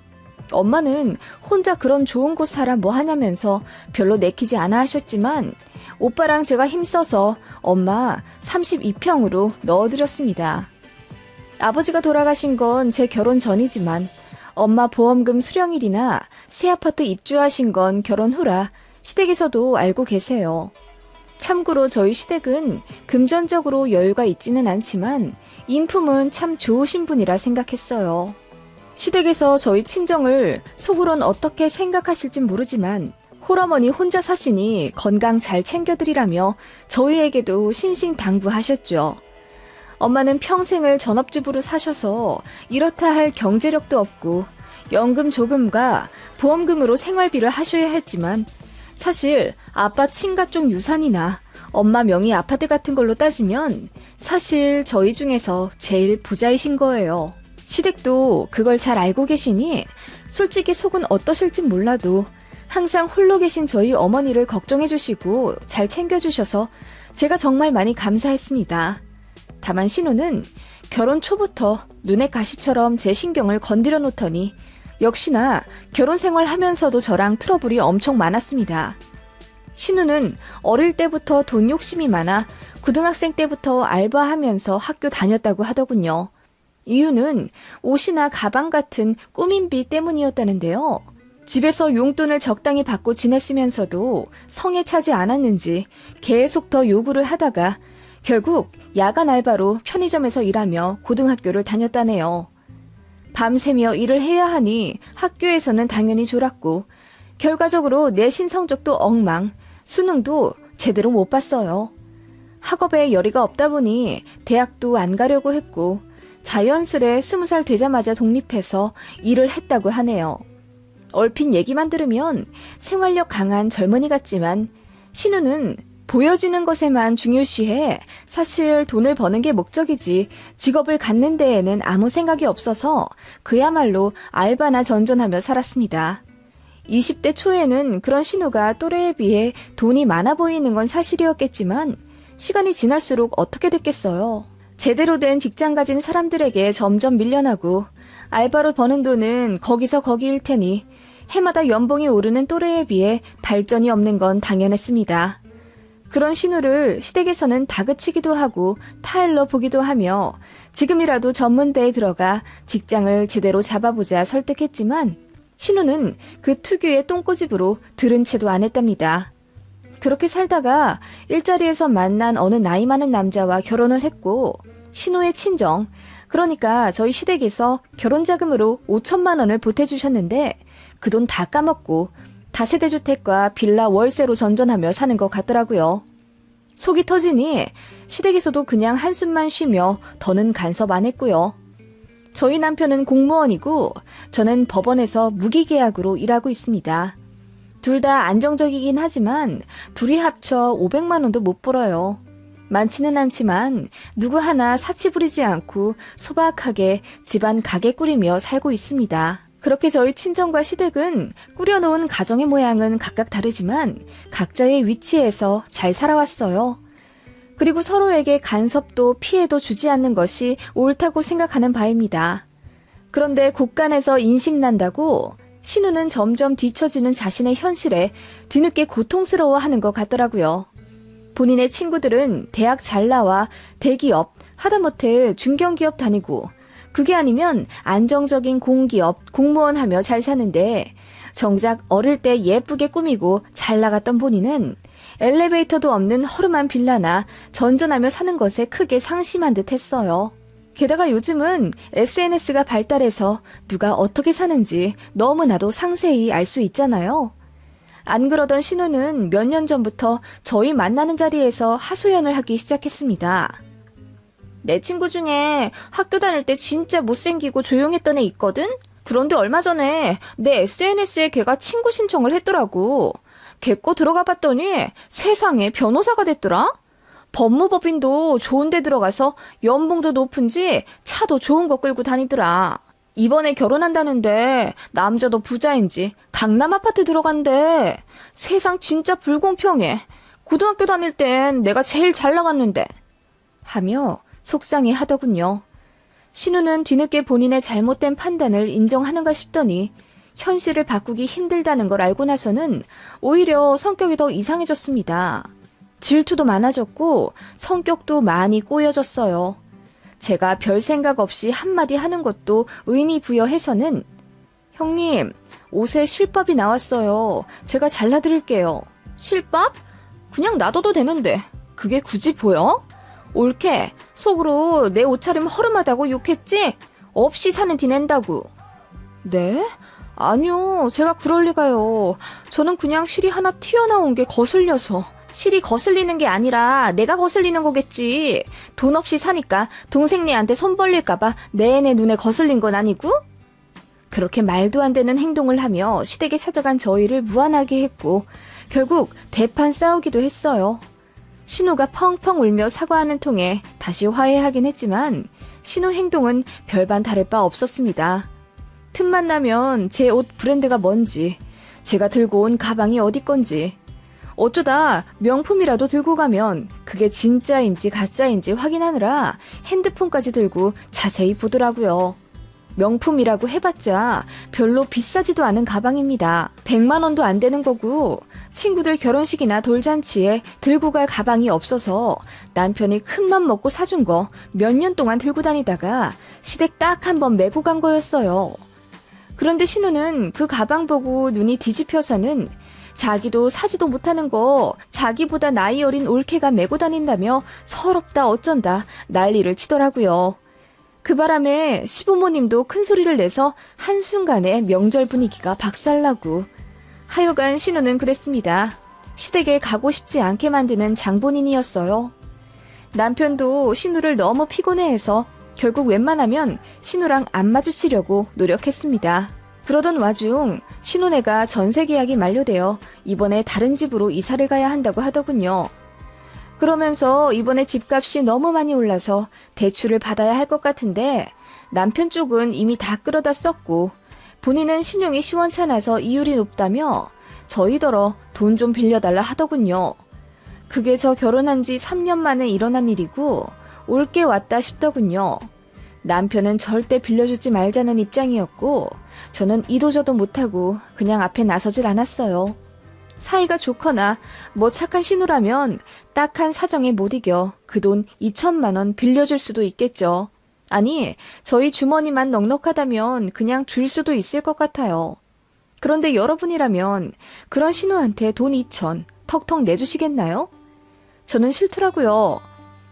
엄마는 혼자 그런 좋은 곳 살아 뭐 하냐면서 별로 내키지 않아 하셨지만 오빠랑 제가 힘써서 엄마 32평으로 넣어드렸습니다. 아버지가 돌아가신 건 제 결혼 전이지만 엄마 보험금 수령일이나 새 아파트 입주하신 건 결혼 후라 시댁에서도 알고 계세요. 참고로 저희 시댁은 금전적으로 여유가 있지는 않지만 인품은 참 좋으신 분이라 생각했어요. 시댁에서 저희 친정을 속으론 어떻게 생각하실진 모르지만 홀어머니 혼자 사시니 건강 잘 챙겨드리라며 저희에게도 신신당부하셨죠. 엄마는 평생을 전업주부로 사셔서 이렇다 할 경제력도 없고 연금 조금과 보험금으로 생활비를 하셔야 했지만 사실 아빠 친가 쪽 유산이나 엄마 명의 아파트 같은 걸로 따지면 사실 저희 중에서 제일 부자이신 거예요. 시댁도 그걸 잘 알고 계시니 솔직히 속은 어떠실진 몰라도 항상 홀로 계신 저희 어머니를 걱정해 주시고 잘 챙겨주셔서 제가 정말 많이 감사했습니다. 다만 신우는 결혼 초부터 눈의 가시처럼 제 신경을 건드려 놓더니 역시나 결혼 생활하면서도 저랑 트러블이 엄청 많았습니다. 신우는 어릴 때부터 돈 욕심이 많아 고등학생 때부터 알바하면서 학교 다녔다고 하더군요. 이유는 옷이나 가방 같은 꾸민비 때문이었다는데요. 집에서 용돈을 적당히 받고 지냈으면서도 성에 차지 않았는지 계속 더 요구를 하다가 결국 야간 알바로 편의점에서 일하며 고등학교를 다녔다네요. 밤새며 일을 해야 하니 학교에서는 당연히 졸았고 결과적으로 내신 성적도 엉망, 수능도 제대로 못 봤어요. 학업에 열의가 없다 보니 대학도 안 가려고 했고 자연스레 20살 되자마자 독립해서 일을 했다고 하네요. 얼핏 얘기만 들으면 생활력 강한 젊은이 같지만 신우는 보여지는 것에만 중요시해 사실 돈을 버는 게 목적이지 직업을 갖는 데에는 아무 생각이 없어서 그야말로 알바나 전전하며 살았습니다. 20대 초에는 그런 신우가 또래에 비해 돈이 많아 보이는 건 사실이었겠지만 시간이 지날수록 어떻게 됐겠어요. 제대로 된 직장 가진 사람들에게 점점 밀려나고 알바로 버는 돈은 거기서 거기일 테니 해마다 연봉이 오르는 또래에 비해 발전이 없는 건 당연했습니다. 그런 신우를 시댁에서는 다그치기도 하고 타일러 보기도 하며 지금이라도 전문대에 들어가 직장을 제대로 잡아보자 설득했지만 신우는 그 특유의 똥꼬집으로 들은 채도 안 했답니다. 그렇게 살다가 일자리에서 만난 어느 나이 많은 남자와 결혼을 했고 신우의 친정, 그러니까 저희 시댁에서 결혼자금으로 5천만 원을 보태주셨는데 그 돈 다 까먹고 다세대주택과 빌라 월세로 전전하며 사는 것 같더라고요. 속이 터지니 시댁에서도 그냥 한숨만 쉬며 더는 간섭 안 했고요. 저희 남편은 공무원이고 저는 법원에서 무기계약으로 일하고 있습니다. 둘 다 안정적이긴 하지만 둘이 합쳐 500만 원도 못 벌어요. 많지는 않지만 누구 하나 사치 부리지 않고 소박하게 집안 가게 꾸리며 살고 있습니다. 그렇게 저희 친정과 시댁은 꾸려놓은 가정의 모양은 각각 다르지만 각자의 위치에서 잘 살아왔어요. 그리고 서로에게 간섭도 피해도 주지 않는 것이 옳다고 생각하는 바입니다. 그런데 곳간에서 인심난다고 신우는 점점 뒤처지는 자신의 현실에 뒤늦게 고통스러워하는 것 같더라고요. 본인의 친구들은 대학 잘 나와 대기업, 하다못해 중견기업 다니고 그게 아니면 안정적인 공기업, 공무원 하며 잘 사는데 정작 어릴 때 예쁘게 꾸미고 잘 나갔던 본인은 엘리베이터도 없는 허름한 빌라나 전전하며 사는 것에 크게 상심한 듯 했어요. 게다가 요즘은 SNS가 발달해서 누가 어떻게 사는지 너무나도 상세히 알 수 있잖아요. 안 그러던 신우는 몇 년 전부터 저희 만나는 자리에서 하소연을 하기 시작했습니다. 내 친구 중에 학교 다닐 때 진짜 못생기고 조용했던 애 있거든? 그런데 얼마 전에 내 SNS에 걔가 친구 신청을 했더라고. 걔 거 들어가 봤더니 세상에 변호사가 됐더라? 법무법인도 좋은 데 들어가서 연봉도 높은지 차도 좋은 거 끌고 다니더라. 이번에 결혼한다는데 남자도 부자인지 강남 아파트 들어간대. 세상 진짜 불공평해. 고등학교 다닐 땐 내가 제일 잘 나갔는데. 하며 속상해 하더군요. 신우는 뒤늦게 본인의 잘못된 판단을 인정하는가 싶더니 현실을 바꾸기 힘들다는 걸 알고 나서는 오히려 성격이 더 이상해졌습니다. 질투도 많아졌고 성격도 많이 꼬여졌어요. 제가 별 생각 없이 한마디 하는 것도 의미 부여해서는 형님, 옷에 실밥이 나왔어요. 제가 잘라드릴게요. 실밥? 그냥 놔둬도 되는데 그게 굳이 보여? 옳게 속으로 내 옷차림 허름하다고 욕했지? 없이 사는 티 낸다고. 네? 아니요, 제가 그럴 리가요. 저는 그냥 실이 하나 튀어나온 게 거슬려서. 실이 거슬리는 게 아니라 내가 거슬리는 거겠지. 돈 없이 사니까 동생네한테 손 벌릴까봐 내내 눈에 거슬린 건 아니고? 그렇게 말도 안 되는 행동을 하며 시댁에 찾아간 저희를 무안하게 했고 결국 대판 싸우기도 했어요. 신우가 펑펑 울며 사과하는 통에 다시 화해하긴 했지만 신우 행동은 별반 다를 바 없었습니다. 틈만 나면 제 옷 브랜드가 뭔지, 제가 들고 온 가방이 어디 건지, 어쩌다 명품이라도 들고 가면 그게 진짜인지 가짜인지 확인하느라 핸드폰까지 들고 자세히 보더라고요. 명품이라고 해봤자 별로 비싸지도 않은 가방입니다. 100만 원도 안 되는 거고 친구들 결혼식이나 돌잔치에 들고 갈 가방이 없어서 남편이 큰맘 먹고 사준 거 몇 년 동안 들고 다니다가 시댁 딱 한 번 메고 간 거였어요. 그런데 신우는 그 가방 보고 눈이 뒤집혀서는 자기도 사지도 못하는 거 자기보다 나이 어린 올케가 메고 다닌다며 서럽다 어쩐다 난리를 치더라고요. 그 바람에 시부모님도 큰 소리를 내서 한순간에 명절 분위기가 박살나고 하여간 신우는 그랬습니다. 시댁에 가고 싶지 않게 만드는 장본인이었어요. 남편도 신우를 너무 피곤해해서 결국 웬만하면 신우랑 안 마주치려고 노력했습니다. 그러던 와중 신혼애가 전세 계약이 만료되어 이번에 다른 집으로 이사를 가야 한다고 하더군요. 그러면서 이번에 집값이 너무 많이 올라서 대출을 받아야 할 것 같은데 남편 쪽은 이미 다 끌어다 썼고 본인은 신용이 시원찮아서 이율이 높다며 저희더러 돈 좀 빌려달라 하더군요. 그게 저 결혼한 지 3년 만에 일어난 일이고 올게 왔다 싶더군요. 남편은 절대 빌려주지 말자는 입장이었고 저는 이도저도 못하고 그냥 앞에 나서질 않았어요. 사이가 좋거나 뭐 착한 신우라면 딱한 사정에 못 이겨 그 돈 2천만 원 빌려줄 수도 있겠죠. 아니, 저희 주머니만 넉넉하다면 그냥 줄 수도 있을 것 같아요. 그런데 여러분이라면 그런 신우한테 돈 2천 턱턱 내주시겠나요? 저는 싫더라고요.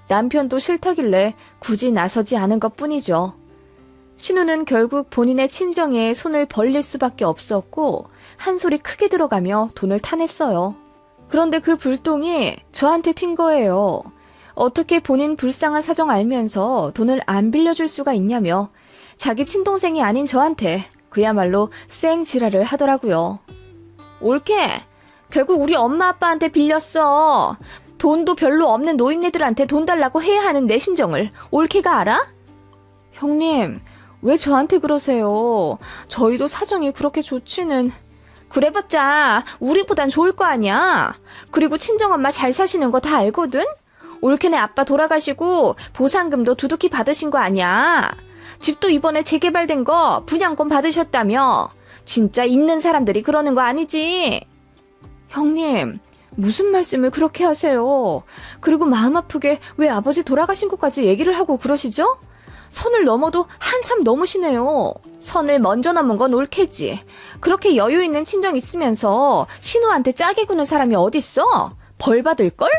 남편도 싫다길래 굳이 나서지 않은 것뿐이죠. 신우는 결국 본인의 친정에 손을 벌릴 수밖에 없었고 한 소리 크게 들어가며 돈을 타냈어요. 그런데 그 불똥이 저한테 튄 거예요. 어떻게 본인 불쌍한 사정 알면서 돈을 안 빌려줄 수가 있냐며 자기 친동생이 아닌 저한테 그야말로 쌩 지랄을 하더라고요. 옳게. 결국 우리 엄마 아빠한테 빌렸어. 돈도 별로 없는 노인네들한테 돈 달라고 해야 하는 내 심정을 옳게가 알아? 형님, 왜 저한테 그러세요? 저희도 사정이 그렇게 좋지는. 그래봤자 우리보단 좋을 거 아니야. 그리고 친정엄마 잘 사시는 거 다 알거든? 올케네 아빠 돌아가시고 보상금도 두둑히 받으신 거 아니야. 집도 이번에 재개발된 거 분양권 받으셨다며. 진짜 있는 사람들이 그러는 거 아니지? 형님, 무슨 말씀을 그렇게 하세요? 그리고 마음 아프게 왜 아버지 돌아가신 것까지 얘기를 하고 그러시죠? 선을 넘어도 한참 넘으시네요. 선을 먼저 넘은 건 옳겠지. 그렇게 여유 있는 친정 있으면서 신우한테 짜게 구는 사람이 어딨어? 벌 받을걸?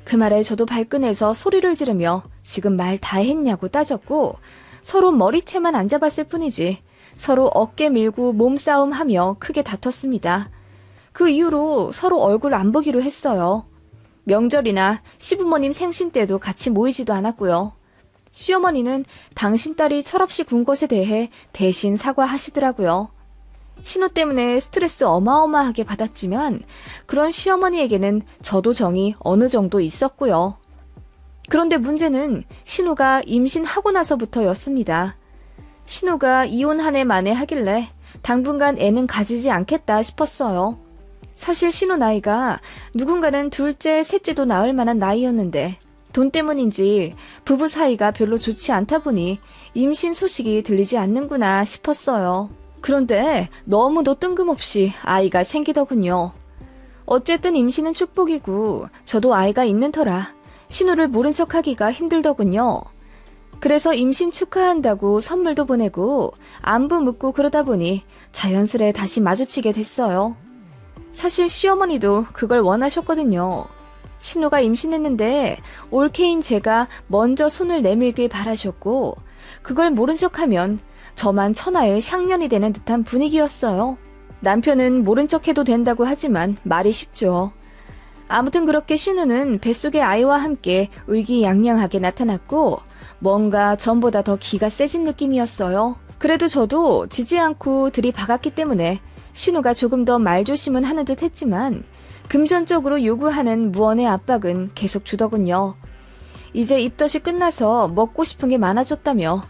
그 말에 저도 발끈해서 소리를 지르며 지금 말 다 했냐고 따졌고, 서로 머리채만 안 잡았을 뿐이지 서로 어깨 밀고 몸싸움하며 크게 다퉜습니다. 그 이후로 서로 얼굴 안 보기로 했어요. 명절이나 시부모님 생신 때도 같이 모이지도 않았고요. 시어머니는 당신 딸이 철없이 군 것에 대해 대신 사과하시더라고요. 신우 때문에 스트레스 어마어마하게 받았지만 그런 시어머니에게는 저도 정이 어느 정도 있었고요. 그런데 문제는 신우가 임신하고 나서부터였습니다. 신우가 이혼 한 해 만에 하길래 당분간 애는 가지지 않겠다 싶었어요. 사실 신우 나이가 누군가는 둘째, 셋째도 낳을 만한 나이였는데 돈 때문인지 부부 사이가 별로 좋지 않다 보니 임신 소식이 들리지 않는구나 싶었어요. 그런데 너무도 뜬금없이 아이가 생기더군요. 어쨌든 임신은 축복이고 저도 아이가 있는 터라 신우를 모른 척하기가 힘들더군요. 그래서 임신 축하한다고 선물도 보내고 안부 묻고 그러다 보니 자연스레 다시 마주치게 됐어요. 사실 시어머니도 그걸 원하셨거든요. 신우가 임신했는데 올케인 제가 먼저 손을 내밀길 바라셨고 그걸 모른 척하면 저만 천하의 샹년이 되는 듯한 분위기였어요. 남편은 모른 척해도 된다고 하지만 말이 쉽죠. 아무튼 그렇게 신우는 뱃속의 아이와 함께 의기양양하게 나타났고 뭔가 전보다 더 기가 세진 느낌이었어요. 그래도 저도 지지 않고 들이박았기 때문에 신우가 조금 더 말조심은 하는 듯 했지만 금전적으로 요구하는 무언의 압박은 계속 주더군요. 이제 입덧이 끝나서 먹고 싶은 게 많아졌다며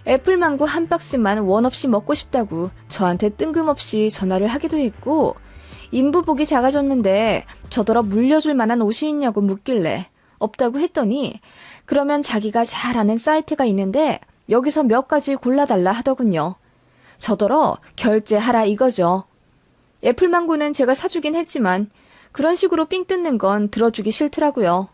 애플망고 한 박스만 원 없이 먹고 싶다고 저한테 뜬금없이 전화를 하기도 했고 인부복이 작아졌는데 저더러 물려줄 만한 옷이 있냐고 묻길래 없다고 했더니 그러면 자기가 잘 아는 사이트가 있는데 여기서 몇 가지 골라달라 하더군요. 저더러 결제하라 이거죠. 애플망고는 제가 사주긴 했지만 그런 식으로 삥 뜯는 건 들어주기 싫더라고요.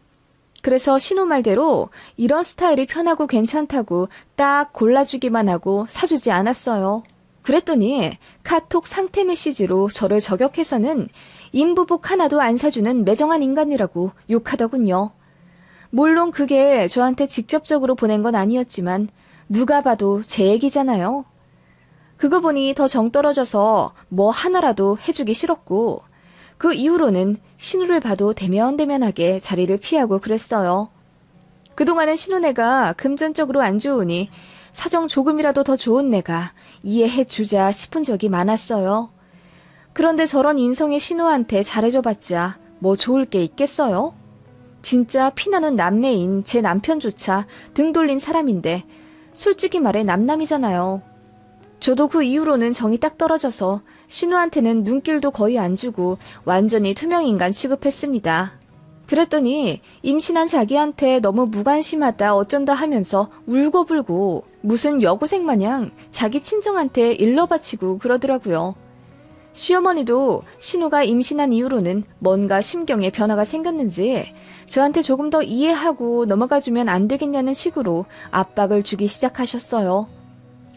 그래서 신우 말대로 이런 스타일이 편하고 괜찮다고 딱 골라주기만 하고 사주지 않았어요. 그랬더니 카톡 상태 메시지로 저를 저격해서는 인부복 하나도 안 사주는 매정한 인간이라고 욕하더군요. 물론 그게 저한테 직접적으로 보낸 건 아니었지만 누가 봐도 제 얘기잖아요. 그거 보니 더 정 떨어져서 뭐 하나라도 해주기 싫었고 그 이후로는 신우를 봐도 대면대면하게 자리를 피하고 그랬어요. 그동안은 신우네가 금전적으로 안 좋으니 사정 조금이라도 더 좋은 내가 이해해주자 싶은 적이 많았어요. 그런데 저런 인성의 신우한테 잘해줘봤자 뭐 좋을 게 있겠어요? 진짜 피나는 남매인 제 남편조차 등 돌린 사람인데 솔직히 말해 남남이잖아요. 저도 그 이후로는 정이 딱 떨어져서 신우한테는 눈길도 거의 안 주고 완전히 투명인간 취급했습니다. 그랬더니 임신한 자기한테 너무 무관심하다 어쩐다 하면서 울고불고 무슨 여고생 마냥 자기 친정한테 일러 바치고 그러더라고요. 시어머니도 신우가 임신한 이후로는 뭔가 심경에 변화가 생겼는지 저한테 조금 더 이해하고 넘어가주면 안 되겠냐는 식으로 압박을 주기 시작하셨어요.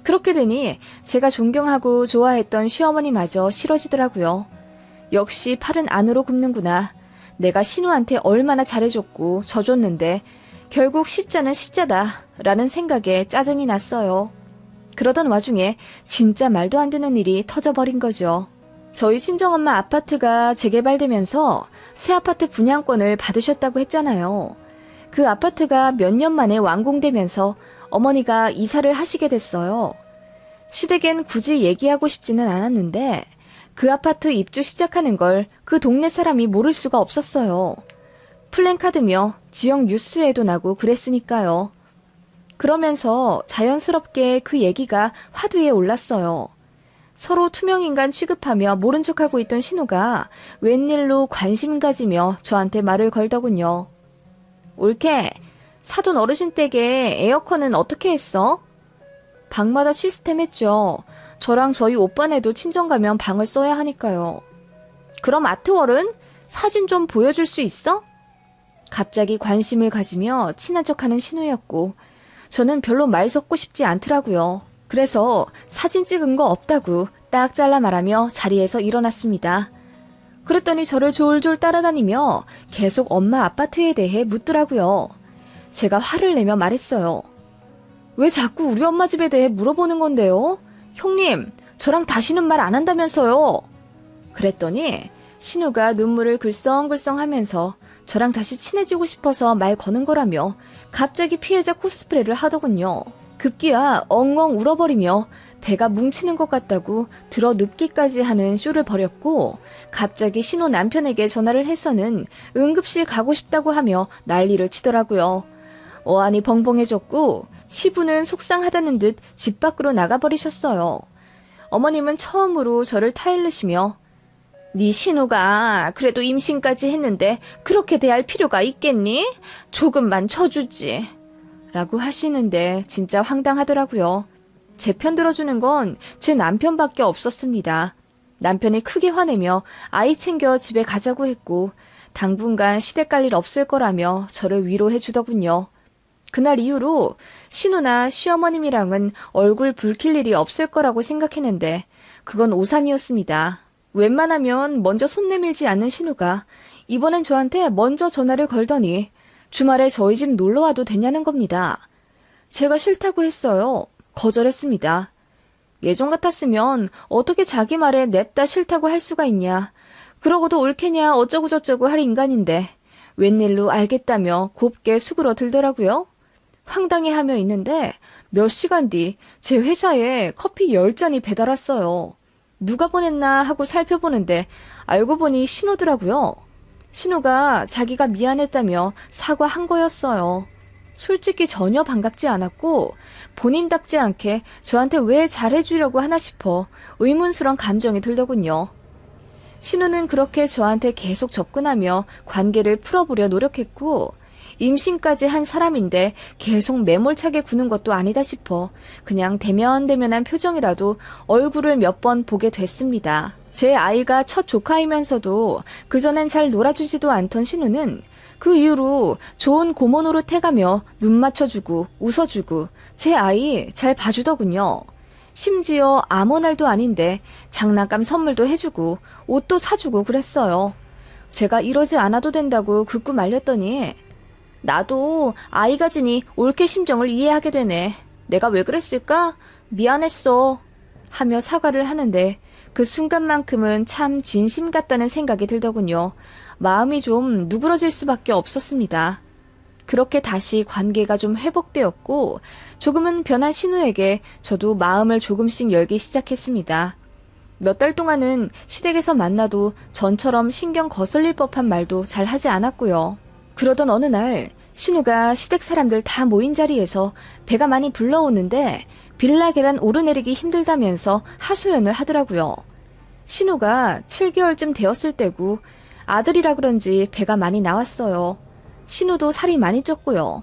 그렇게 되니 제가 존경하고 좋아했던 시어머니마저 싫어지더라고요. 역시 팔은 안으로 굽는구나. 내가 신우한테 얼마나 잘해줬고 져줬는데 결국 시자는 시자다 라는 생각에 짜증이 났어요. 그러던 와중에 진짜 말도 안 되는 일이 터져버린 거죠. 저희 친정엄마 아파트가 재개발되면서 새 아파트 분양권을 받으셨다고 했잖아요. 그 아파트가 몇 년 만에 완공되면서 어머니가 이사를 하시게 됐어요. 시댁엔 굳이 얘기하고 싶지는 않았는데 그 아파트 입주 시작하는 걸 그 동네 사람이 모를 수가 없었어요. 플랜카드며 지역 뉴스에도 나고 그랬으니까요. 그러면서 자연스럽게 그 얘기가 화두에 올랐어요. 서로 투명인간 취급하며 모른 척하고 있던 신우가 웬일로 관심 가지며 저한테 말을 걸더군요. 올케, 사돈 어르신 댁에 에어컨은 어떻게 했어? 방마다 시스템 했죠. 저랑 저희 오빠네도 친정 가면 방을 써야 하니까요. 그럼 아트월은? 사진 좀 보여줄 수 있어? 갑자기 관심을 가지며 친한 척하는 신우였고 저는 별로 말 섞고 싶지 않더라고요. 그래서 사진 찍은 거 없다고 딱 잘라 말하며 자리에서 일어났습니다. 그랬더니 저를 졸졸 따라다니며 계속 엄마 아파트에 대해 묻더라고요. 제가 화를 내며 말했어요. 왜 자꾸 우리 엄마 집에 대해 물어보는 건데요? 형님, 저랑 다시는 말 안 한다면서요. 그랬더니 신우가 눈물을 글썽글썽 하면서 저랑 다시 친해지고 싶어서 말 거는 거라며 갑자기 피해자 코스프레를 하더군요. 급기야 엉엉 울어버리며 배가 뭉치는 것 같다고 들어 눕기까지 하는 쇼를 벌였고 갑자기 신우 남편에게 전화를 해서는 응급실 가고 싶다고 하며 난리를 치더라고요. 어안이 벙벙해졌고 시부는 속상하다는 듯 집 밖으로 나가버리셨어요. 어머님은 처음으로 저를 타일르시며 네 신우가 그래도 임신까지 했는데 그렇게 대할 필요가 있겠니? 조금만 쳐주지. 라고 하시는데 진짜 황당하더라고요. 제 편 들어주는 건 제 남편밖에 없었습니다. 남편이 크게 화내며 아이 챙겨 집에 가자고 했고 당분간 시댁 갈 일 없을 거라며 저를 위로해 주더군요. 그날 이후로 신우나 시어머님이랑은 얼굴 붉힐 일이 없을 거라고 생각했는데 그건 오산이었습니다. 웬만하면 먼저 손 내밀지 않는 신우가 이번엔 저한테 먼저 전화를 걸더니 주말에 저희 집 놀러와도 되냐는 겁니다. 제가 싫다고 했어요. 거절했습니다. 예전 같았으면 어떻게 자기 말에 냅다 싫다고 할 수가 있냐. 그러고도 옳겠냐 어쩌고저쩌고 할 인간인데 웬일로 알겠다며 곱게 수그러 들더라고요. 황당해하며 있는데 몇 시간 뒤 제 회사에 커피 10잔이 배달 왔어요. 누가 보냈나 하고 살펴보는데 알고 보니 신우더라고요. 신우가 자기가 미안했다며 사과한 거였어요. 솔직히 전혀 반갑지 않았고 본인답지 않게 저한테 왜 잘해주려고 하나 싶어 의문스러운 감정이 들더군요. 신우는 그렇게 저한테 계속 접근하며 관계를 풀어보려 노력했고 임신까지 한 사람인데 계속 매몰차게 구는 것도 아니다 싶어 그냥 대면대면한 표정이라도 얼굴을 몇 번 보게 됐습니다. 제 아이가 첫 조카이면서도 그전엔 잘 놀아주지도 않던 신우는 그 이후로 좋은 고모 노릇해가며 눈 맞춰주고 웃어주고 제 아이 잘 봐주더군요. 심지어 아무 날도 아닌데 장난감 선물도 해주고 옷도 사주고 그랬어요. 제가 이러지 않아도 된다고 극구 말렸더니 나도 아이 가지니 올케 심정을 이해하게 되네. 내가 왜 그랬을까? 미안했어. 하며 사과를 하는데 그 순간만큼은 참 진심 같다는 생각이 들더군요. 마음이 좀 누그러질 수밖에 없었습니다. 그렇게 다시 관계가 좀 회복되었고 조금은 변한 신우에게 저도 마음을 조금씩 열기 시작했습니다. 몇 달 동안은 시댁에서 만나도 전처럼 신경 거슬릴 법한 말도 잘 하지 않았고요. 그러던 어느 날 신우가 시댁 사람들 다 모인 자리에서 배가 많이 불러오는데 빌라 계단 오르내리기 힘들다면서 하소연을 하더라고요. 신우가 7개월쯤 되었을 때고 아들이라 그런지 배가 많이 나왔어요. 신우도 살이 많이 쪘고요.